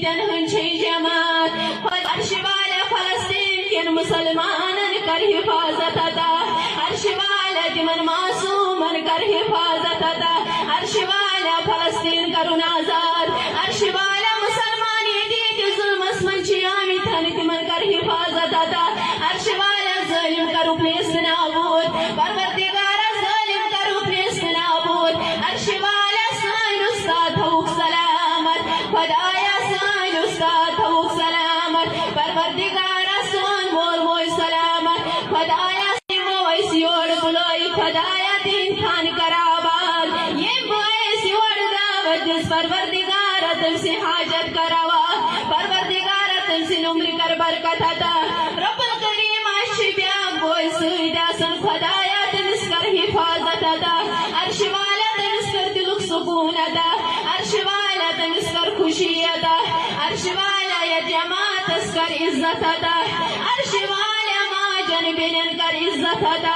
فرشتن ہنچے جماعت عرش والا فلسطین کن مسلمانن کر حفاظت عطا عرش والا تمن معصومن کر حفاظت عطا عرش والا فلسطین کرن آزاد عرش والا مسلمان یدید ظلم اسمن چیامی تھن تمن کر حفاظت عطا عرش والا ظالم کرو پلیس نابود پروردگار ظالم کرو پلیس نابود عرش والا سائن استاد ہوک سلامت خدایا سائن استاد ہوک سلامت پروردگار سون مول موئی سلامت خدایا موئی سیوڑ بلوئی خدایا دین خان کرآباد یہ موئی سیوڑ دعوت جس پروردگار تم سے حاجت کروا پروردگار تم سے نمر کر برکت عطا رب الکریم اشبیا بوئی سویدہ سن خدایا تمس کر حفاظت عطا عرش والا تمس کر دلک سکون عطا عرش والا تمس کر خوشی عطا عرش والا یا جماعت اس کر عزت عطا عرش والا ما جنبین کر عزت عطا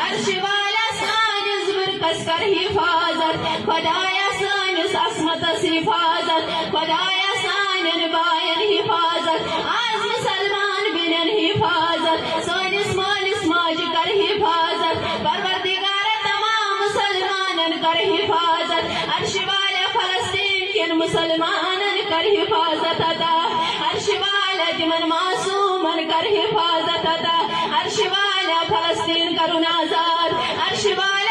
عرش والا سان زبر کس کر حفاظت خدایا سان اس عصمت اس حفاظت خدایا سان بائن حفاظت آز مسلمان بینن حفاظت سان اسمال اسماج کر حفاظت پروردگار تمام مسلمانن کر حفاظت عرش والا فلسطین کن مسلمانن کر حفاظت عطا عرش والا تمن معصومن کر حفاظت عطا عرش والا فلسطین کرن آزاد عرش والا